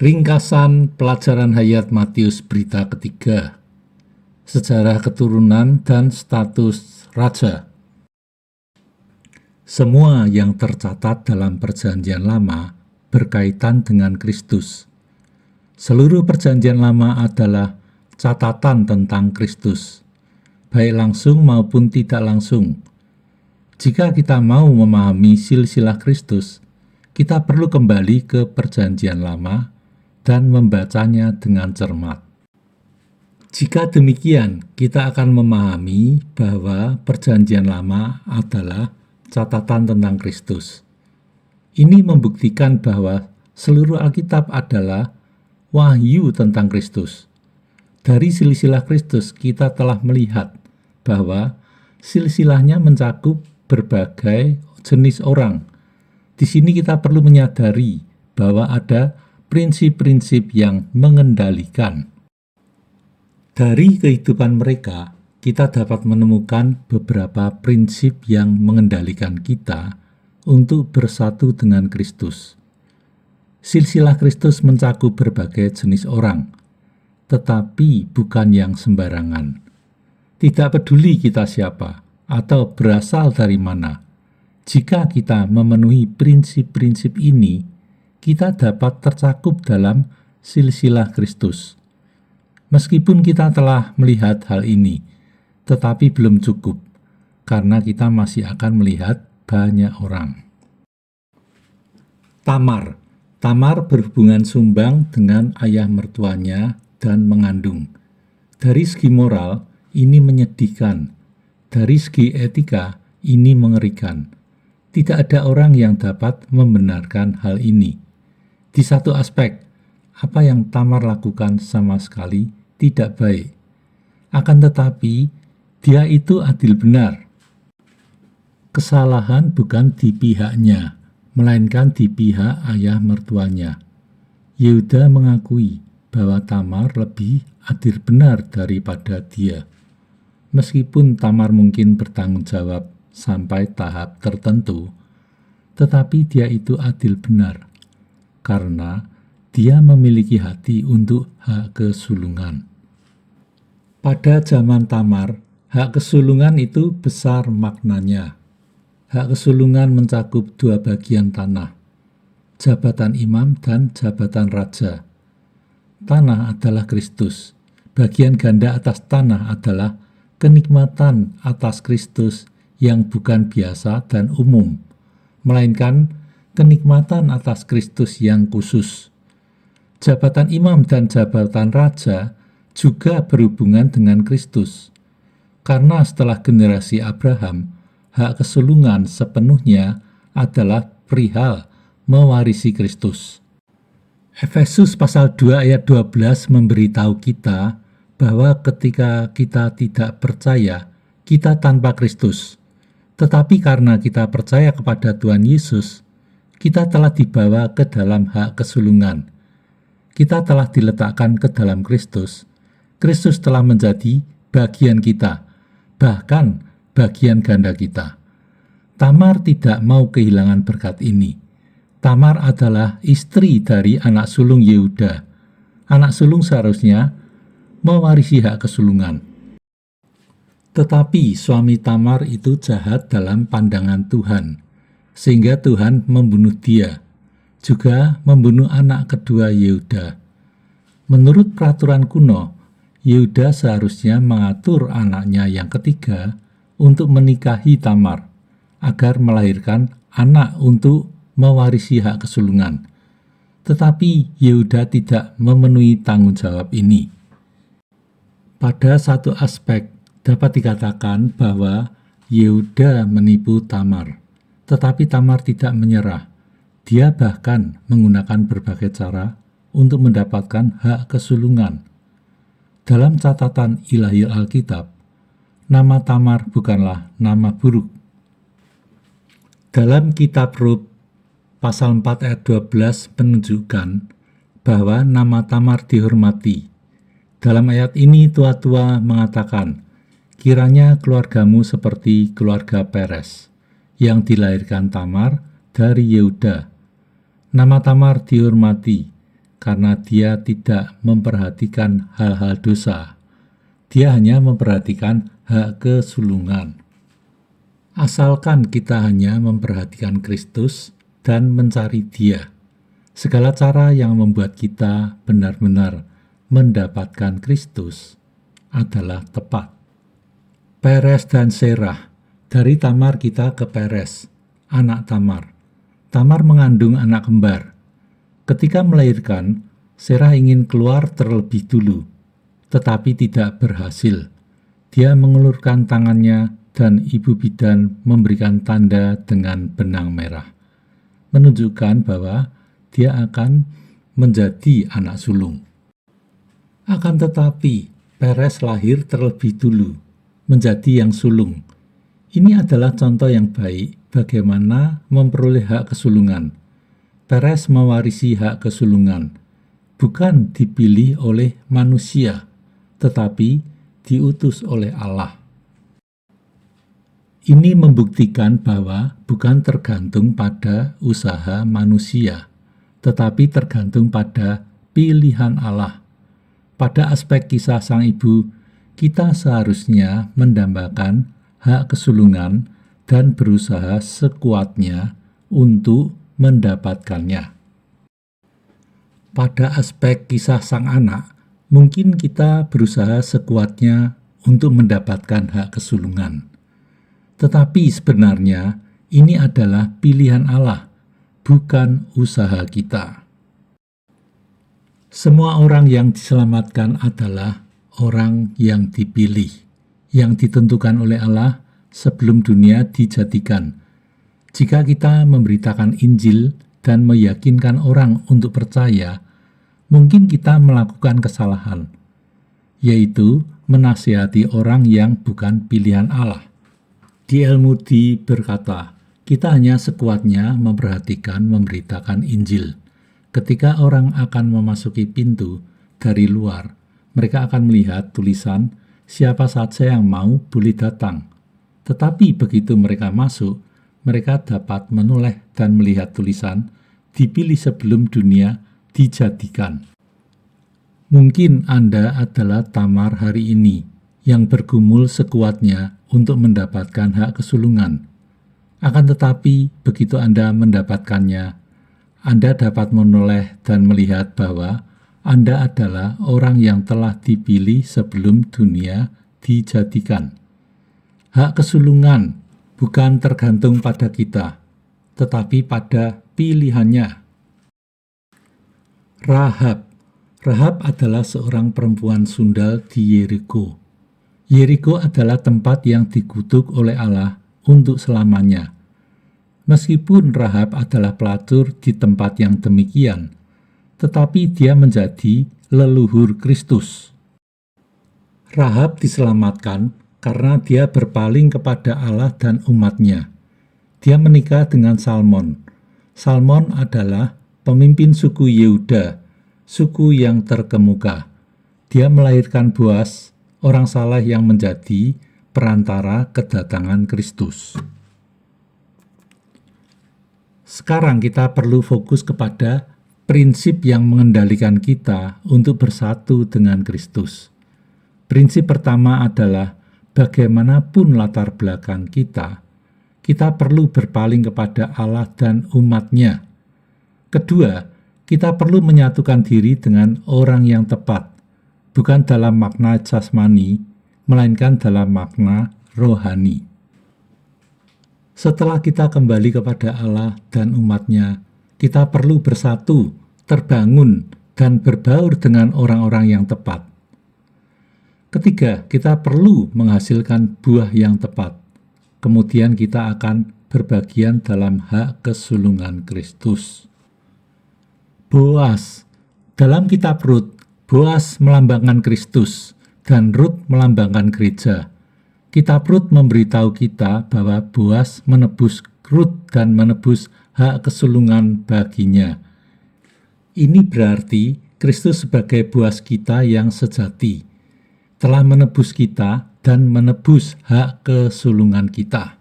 Ringkasan pelajaran hayat Matius berita ketiga, sejarah keturunan dan status raja. Semua yang tercatat dalam Perjanjian Lama berkaitan dengan Kristus. Seluruh Perjanjian Lama adalah catatan tentang Kristus, baik langsung maupun tidak langsung. Jika kita mau memahami silsilah Kristus, kita perlu kembali ke Perjanjian Lama dan membacanya dengan cermat. Jika demikian, kita akan memahami bahwa Perjanjian Lama adalah catatan tentang Kristus. Ini membuktikan bahwa seluruh Alkitab adalah wahyu tentang Kristus. Dari silsilah Kristus, kita telah melihat bahwa silsilahnya mencakup berbagai jenis orang. Di sini kita perlu menyadari bahwa ada prinsip-prinsip yang mengendalikan. Dari kehidupan mereka, kita dapat menemukan beberapa prinsip yang mengendalikan kita untuk bersatu dengan Kristus. Silsilah Kristus mencakup berbagai jenis orang, tetapi bukan yang sembarangan. Tidak peduli kita siapa atau berasal dari mana. Jika kita memenuhi prinsip-prinsip ini, kita dapat tercakup dalam silsilah Kristus. Meskipun kita telah melihat hal ini, tetapi belum cukup, karena kita masih akan melihat banyak orang. Tamar berhubungan sumbang dengan ayah mertuanya dan mengandung. Dari segi moral, ini menyedihkan. Dari segi etika, ini mengerikan. Tidak ada orang yang dapat membenarkan hal ini. Di satu aspek, apa yang Tamar lakukan sama sekali tidak baik. Akan tetapi, dia itu adil benar. Kesalahan bukan di pihaknya, melainkan di pihak ayah mertuanya. Yehuda mengakui bahwa Tamar lebih adil benar daripada dia. Meskipun Tamar mungkin bertanggung jawab sampai tahap tertentu, tetapi dia itu adil benar, karena dia memiliki hati untuk hak kesulungan. Pada zaman Tamar, hak kesulungan itu besar maknanya. Hak kesulungan mencakup dua bagian tanah, jabatan imam dan jabatan raja. Tanah adalah Kristus. Bagian ganda atas tanah adalah kenikmatan atas Kristus yang bukan biasa dan umum, melainkan kenikmatan atas Kristus yang khusus. Jabatan imam dan jabatan raja juga berhubungan dengan Kristus. Karena setelah generasi Abraham, hak kesulungan sepenuhnya adalah perihal mewarisi Kristus. Efesus pasal 2 ayat 12 memberitahu kita bahwa ketika kita tidak percaya, kita tanpa Kristus. Tetapi karena kita percaya kepada Tuhan Yesus, kita telah dibawa ke dalam hak kesulungan. Kita telah diletakkan ke dalam Kristus. Kristus telah menjadi bagian kita, bahkan bagian ganda kita. Tamar tidak mau kehilangan berkat ini. Tamar adalah istri dari anak sulung Yehuda. Anak sulung seharusnya mewarisi hak kesulungan. Tetapi suami Tamar itu jahat dalam pandangan Tuhan, sehingga Tuhan membunuh dia, juga membunuh anak kedua Yehuda. Menurut peraturan kuno, Yehuda seharusnya mengatur anaknya yang ketiga untuk menikahi Tamar, agar melahirkan anak untuk mewarisi hak kesulungan. Tetapi Yehuda tidak memenuhi tanggung jawab ini. Pada satu aspek, dapat dikatakan bahwa Yehuda menipu Tamar, tetapi Tamar tidak menyerah. Dia bahkan menggunakan berbagai cara untuk mendapatkan hak kesulungan. Dalam catatan ilahi Alkitab, nama Tamar bukanlah nama buruk. Dalam kitab Rut, pasal 4 ayat 12 menunjukkan bahwa nama Tamar dihormati. Dalam ayat ini tua-tua mengatakan, kiranya keluargamu seperti keluarga Peres, yang dilahirkan Tamar dari Yehuda. Nama Tamar dihormati karena dia tidak memperhatikan hal-hal dosa. Dia hanya memperhatikan hak kesulungan. Asalkan kita hanya memperhatikan Kristus dan mencari Dia, segala cara yang membuat kita benar-benar mendapatkan Kristus adalah tepat. Peres dan Serah. Dari Tamar kita ke Peres, anak Tamar. Tamar mengandung anak kembar. Ketika melahirkan, Serah ingin keluar terlebih dulu, tetapi tidak berhasil. Dia mengulurkan tangannya dan ibu bidan memberikan tanda dengan benang merah, menunjukkan bahwa dia akan menjadi anak sulung. Akan tetapi, Peres lahir terlebih dulu, menjadi yang sulung. Ini adalah contoh yang baik bagaimana memperoleh hak kesulungan. Peres mewarisi hak kesulungan, bukan dipilih oleh manusia, tetapi diutus oleh Allah. Ini membuktikan bahwa bukan tergantung pada usaha manusia, tetapi tergantung pada pilihan Allah. Pada aspek kisah sang ibu, kita seharusnya mendambakan hak kesulungan dan berusaha sekuatnya untuk mendapatkannya. Pada aspek kisah sang anak, mungkin kita berusaha sekuatnya untuk mendapatkan hak kesulungan. Tetapi sebenarnya ini adalah pilihan Allah, bukan usaha kita. Semua orang yang diselamatkan adalah orang yang dipilih, yang ditentukan oleh Allah sebelum dunia dijadikan. Jika kita memberitakan Injil dan meyakinkan orang untuk percaya, mungkin kita melakukan kesalahan, yaitu menasihati orang yang bukan pilihan Allah. D.L. Moody berkata, kita hanya sekuatnya memberitakan Injil. Ketika orang akan memasuki pintu dari luar, mereka akan melihat tulisan, siapa saja yang mau boleh datang. Tetapi begitu mereka masuk, mereka dapat menoleh dan melihat tulisan, dipilih sebelum dunia dijadikan. Mungkin Anda adalah Tamar hari ini, yang bergumul sekuatnya untuk mendapatkan hak kesulungan. Akan tetapi, begitu Anda mendapatkannya, Anda dapat menoleh dan melihat bahwa Anda adalah orang yang telah dipilih sebelum dunia dijadikan. Hak kesulungan bukan tergantung pada kita, tetapi pada pilihannya. Rahab. Rahab adalah seorang perempuan sundal di Yeriko. Yeriko adalah tempat yang dikutuk oleh Allah untuk selamanya. Meskipun Rahab adalah pelacur di tempat yang demikian, tetapi dia menjadi leluhur Kristus. Rahab diselamatkan karena dia berpaling kepada Allah dan umatnya. Dia menikah dengan Salmon. Salmon adalah pemimpin suku Yehuda, suku yang terkemuka. Dia melahirkan Boas, orang saleh yang menjadi perantara kedatangan Kristus. Sekarang kita perlu fokus kepada prinsip yang mengendalikan kita untuk bersatu dengan Kristus. Prinsip pertama adalah bagaimanapun latar belakang kita perlu berpaling kepada Allah dan umat-Nya. Kedua, kita perlu menyatukan diri dengan orang yang tepat, bukan dalam makna jasmani, melainkan dalam makna rohani. Setelah kita kembali kepada Allah dan umat-Nya, kita perlu bersatu, terbangun, dan berbaur dengan orang-orang yang tepat. Ketiga, kita perlu menghasilkan buah yang tepat. Kemudian kita akan berbagian dalam hak kesulungan Kristus. Boas. Dalam kitab Rut, Boas melambangkan Kristus dan Rut melambangkan gereja. Kitab Rut memberitahu kita bahwa Boas menebus Rut dan menebus hak kesulungan baginya. Ini berarti Kristus sebagai Boas kita yang sejati telah menebus kita dan menebus hak kesulungan kita.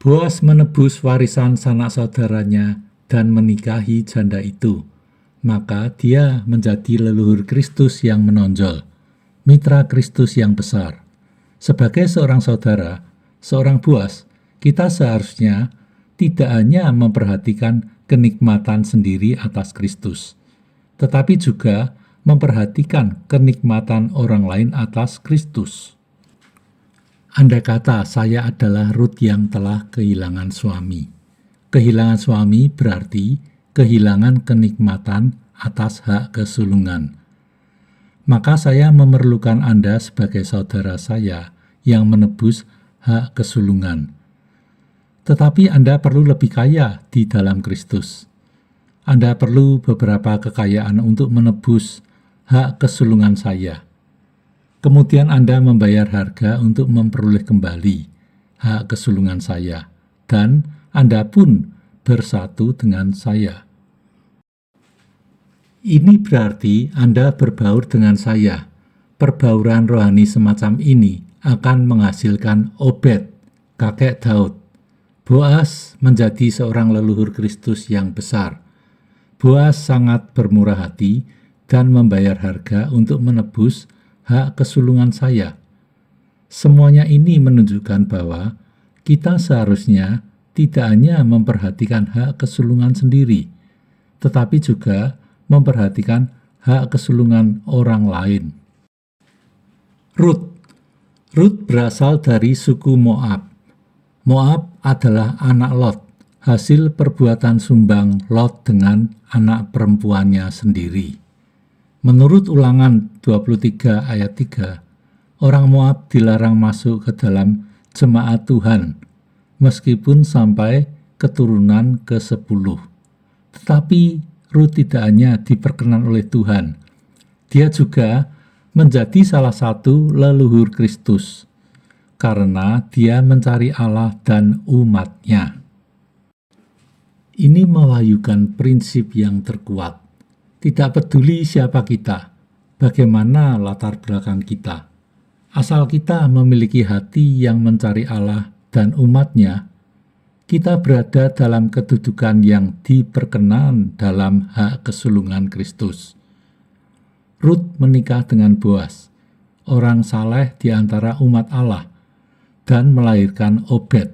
Boas menebus warisan sanak saudaranya dan menikahi janda itu. maka dia menjadi leluhur Kristus yang menonjol, mitra Kristus yang besar. Sebagai seorang saudara, seorang Boas, kita seharusnya tidak hanya memperhatikan kenikmatan sendiri atas Kristus, tetapi juga memperhatikan kenikmatan orang lain atas Kristus. Andai kata saya adalah Rut yang telah kehilangan suami. Kehilangan suami berarti kehilangan kenikmatan atas hak kesulungan. Maka saya memerlukan Anda sebagai saudara saya yang menebus hak kesulungan. Tetapi Anda perlu lebih kaya di dalam Kristus. Anda perlu beberapa kekayaan untuk menebus hak kesulungan saya. Kemudian Anda membayar harga untuk memperoleh kembali hak kesulungan saya, dan Anda pun bersatu dengan saya. Ini berarti Anda berbaur dengan saya. Perbauran rohani semacam ini akan menghasilkan Obed, kakek Daud. Boas menjadi seorang leluhur Kristus yang besar. Boas sangat bermurah hati dan membayar harga untuk menebus hak kesulungan saya. Semuanya ini menunjukkan bahwa kita seharusnya tidak hanya memperhatikan hak kesulungan sendiri, tetapi juga memperhatikan hak kesulungan orang lain. Rut berasal dari suku Moab. Moab adalah anak Lot, hasil perbuatan sumbang Lot dengan anak perempuannya sendiri. Menurut Ulangan 23 ayat 3, orang Moab dilarang masuk ke dalam jemaat Tuhan, meskipun sampai keturunan ke-10. Tetapi Rut tidak hanya diperkenan oleh Tuhan, dia juga menjadi salah satu leluhur Kristus, karena dia mencari Allah dan umat-Nya. Ini mewahyukan prinsip yang terkuat. Tidak peduli siapa kita, bagaimana latar belakang kita. Asal kita memiliki hati yang mencari Allah dan umat-Nya, kita berada dalam kedudukan yang diperkenan dalam hak kesulungan Kristus. Rut menikah dengan Boas, orang saleh di antara umat Allah, dan melahirkan Obed,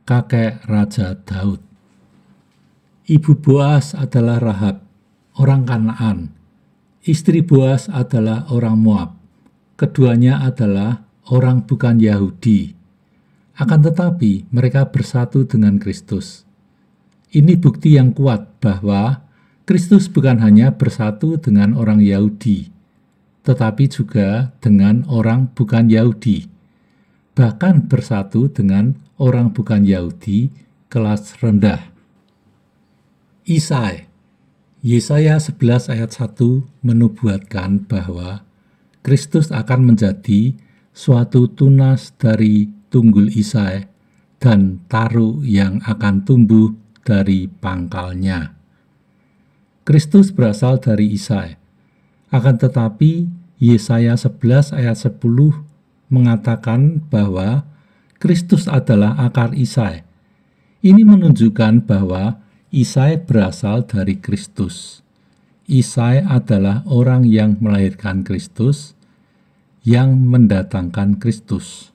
kakek Raja Daud. Ibu Boas adalah Rahab, orang Kanaan. Istri Boas adalah orang Moab. Keduanya adalah orang bukan Yahudi. Akan tetapi mereka bersatu dengan Kristus. Ini bukti yang kuat bahwa Kristus bukan hanya bersatu dengan orang Yahudi, tetapi juga dengan orang bukan Yahudi. Bahkan bersatu dengan orang bukan Yahudi kelas rendah. Yesaya 11 ayat 1 menubuatkan bahwa Kristus akan menjadi suatu tunas dari tunggul Isai dan taru yang akan tumbuh dari pangkalnya. Kristus berasal dari Isai. Akan tetapi Yesaya 11 ayat 10 mengatakan bahwa Kristus adalah akar Isai. Ini menunjukkan bahwa Isai berasal dari Kristus. Isai adalah orang yang melahirkan Kristus, yang mendatangkan Kristus.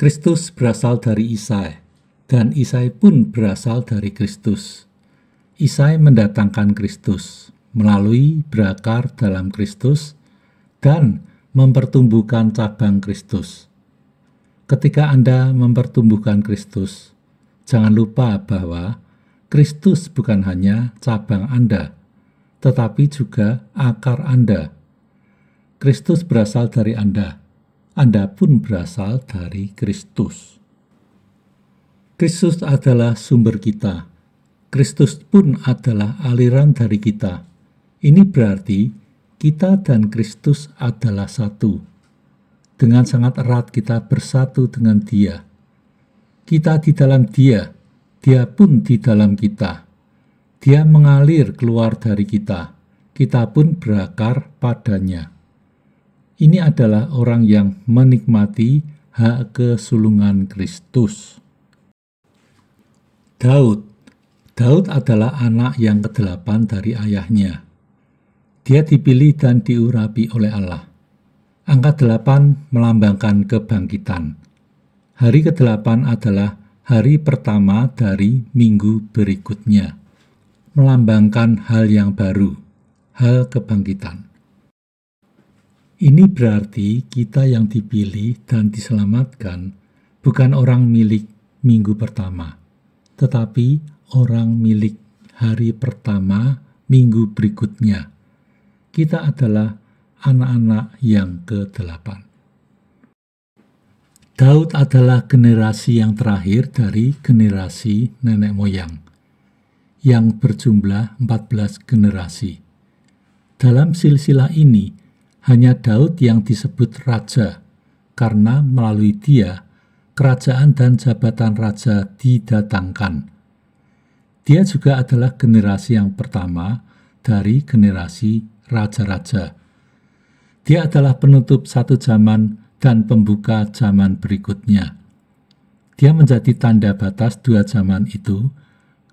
Kristus berasal dari Isai, dan Isai pun berasal dari Kristus. Isai mendatangkan Kristus melalui berakar dalam Kristus dan mempertumbuhkan cabang Kristus. Ketika Anda mempertumbuhkan Kristus, jangan lupa bahwa Kristus bukan hanya cabang Anda, tetapi juga akar Anda. Kristus berasal dari Anda pun berasal dari Kristus. Kristus adalah sumber kita. Kristus pun adalah aliran dari kita. Ini berarti kita dan Kristus adalah satu. Dengan sangat erat kita bersatu dengan Dia. Kita di dalam Dia. Dia pun di dalam kita. Dia mengalir keluar dari kita. Kita pun berakar padanya. Ini adalah orang yang menikmati hak kesulungan Kristus. Daud Daud adalah anak yang kedelapan dari ayahnya. Dia dipilih dan diurapi oleh Allah. Angka 8 melambangkan kebangkitan. Hari ke-8 adalah hari pertama dari minggu berikutnya, melambangkan hal yang baru, hal kebangkitan. Ini berarti kita yang dipilih dan diselamatkan bukan orang milik minggu pertama, tetapi orang milik hari pertama minggu berikutnya. Kita adalah anak-anak yang ke-8. Daud adalah generasi yang terakhir dari generasi nenek moyang, yang berjumlah 14 generasi. Dalam silsilah ini, hanya Daud yang disebut raja, karena melalui dia, kerajaan dan jabatan raja didatangkan. Dia juga adalah generasi yang pertama dari generasi raja-raja. Dia adalah penutup satu zaman dan pembuka zaman berikutnya. Dia menjadi tanda batas dua zaman itu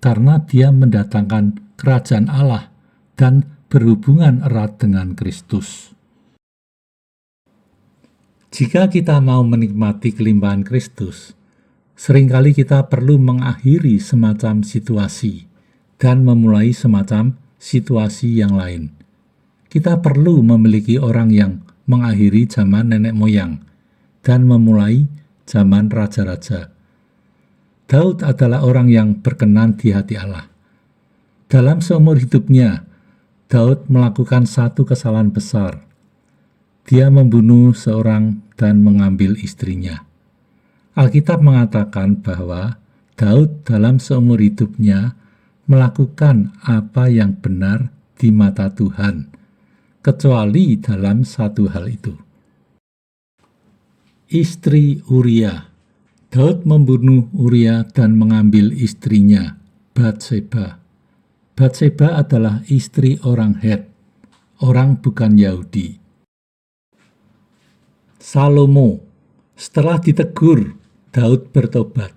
karena dia mendatangkan kerajaan Allah dan berhubungan erat dengan Kristus. Jika kita mau menikmati kelimpahan Kristus, seringkali kita perlu mengakhiri semacam situasi dan memulai semacam situasi yang lain. Kita perlu memiliki orang yang mengakhiri zaman nenek moyang dan memulai zaman raja-raja. Daud adalah orang yang berkenan di hati Allah. Dalam seumur hidupnya, Daud melakukan satu kesalahan besar. Dia membunuh seorang dan mengambil istrinya. Alkitab mengatakan bahwa Daud dalam seumur hidupnya melakukan apa yang benar di mata Tuhan, kecuali dalam satu hal itu. Istri Uria. Daud membunuh Uria dan mengambil istrinya, Batseba. Batseba adalah istri orang Het, orang bukan Yahudi. Salomo. Setelah ditegur, Daud bertobat.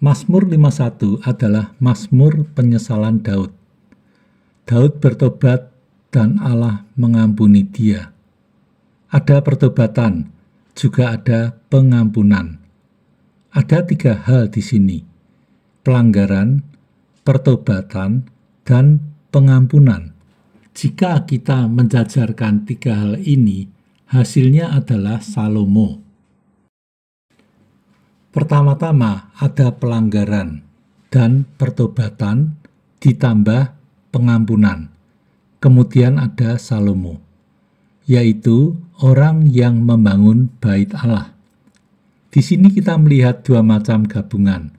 Mazmur 51 adalah mazmur penyesalan Daud. Daud bertobat dan Allah mengampuni dia. Ada pertobatan, juga ada pengampunan. Ada tiga hal di sini: pelanggaran, pertobatan, dan pengampunan. Jika kita menjajarkan tiga hal ini, hasilnya adalah Salomo. Pertama-tama ada pelanggaran dan pertobatan ditambah pengampunan. Kemudian ada Salomo, yaitu orang yang membangun bait Allah. Di sini kita melihat dua macam gabungan.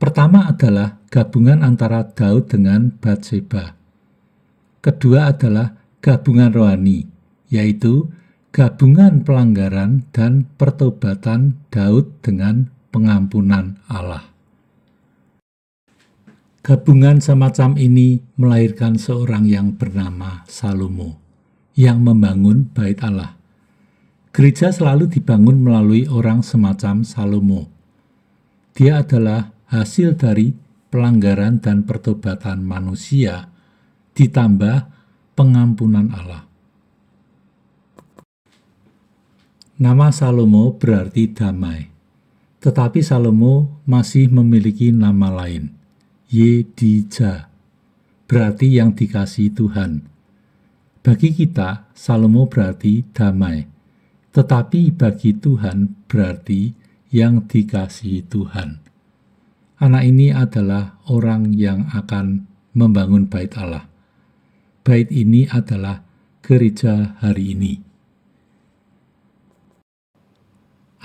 Pertama adalah gabungan antara Daud dengan Batseba. Kedua adalah gabungan rohani, yaitu gabungan pelanggaran dan pertobatan Daud dengan pengampunan Allah. Gabungan semacam ini melahirkan seorang yang bernama Salomo, yang membangun bait Allah. Gereja selalu dibangun melalui orang semacam Salomo. Dia adalah hasil dari pelanggaran dan pertobatan manusia ditambah pengampunan Allah. Nama Salomo berarti damai, tetapi Salomo masih memiliki nama lain, Yedija, berarti yang dikasihi Tuhan. Bagi kita, Salomo berarti damai, tetapi bagi Tuhan berarti yang dikasihi Tuhan. Anak ini adalah orang yang akan membangun bait Allah. Bait ini adalah gereja hari ini.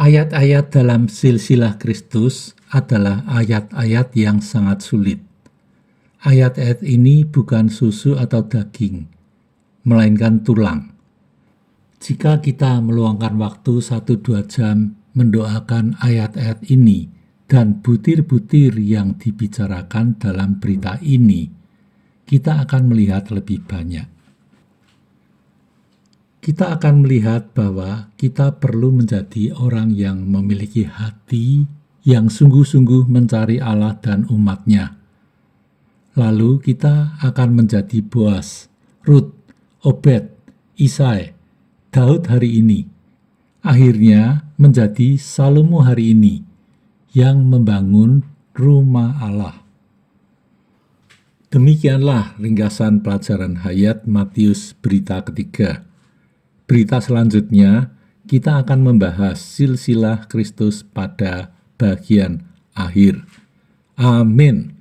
Ayat-ayat dalam silsilah Kristus adalah ayat-ayat yang sangat sulit. Ayat-ayat ini bukan susu atau daging, melainkan tulang. Jika kita meluangkan waktu 1-2 jam mendoakan ayat-ayat ini dan butir-butir yang dibicarakan dalam berita ini, kita akan melihat lebih banyak. Kita akan melihat bahwa kita perlu menjadi orang yang memiliki hati yang sungguh-sungguh mencari Allah dan umat-Nya. Lalu kita akan menjadi Boas, Rut, Obed, Isai, Daud hari ini. Akhirnya menjadi Salomo hari ini yang membangun rumah Allah. Demikianlah ringkasan pelajaran hayat Matius berita ketiga. Berita selanjutnya kita akan membahas silsilah Kristus pada bagian akhir. Amin.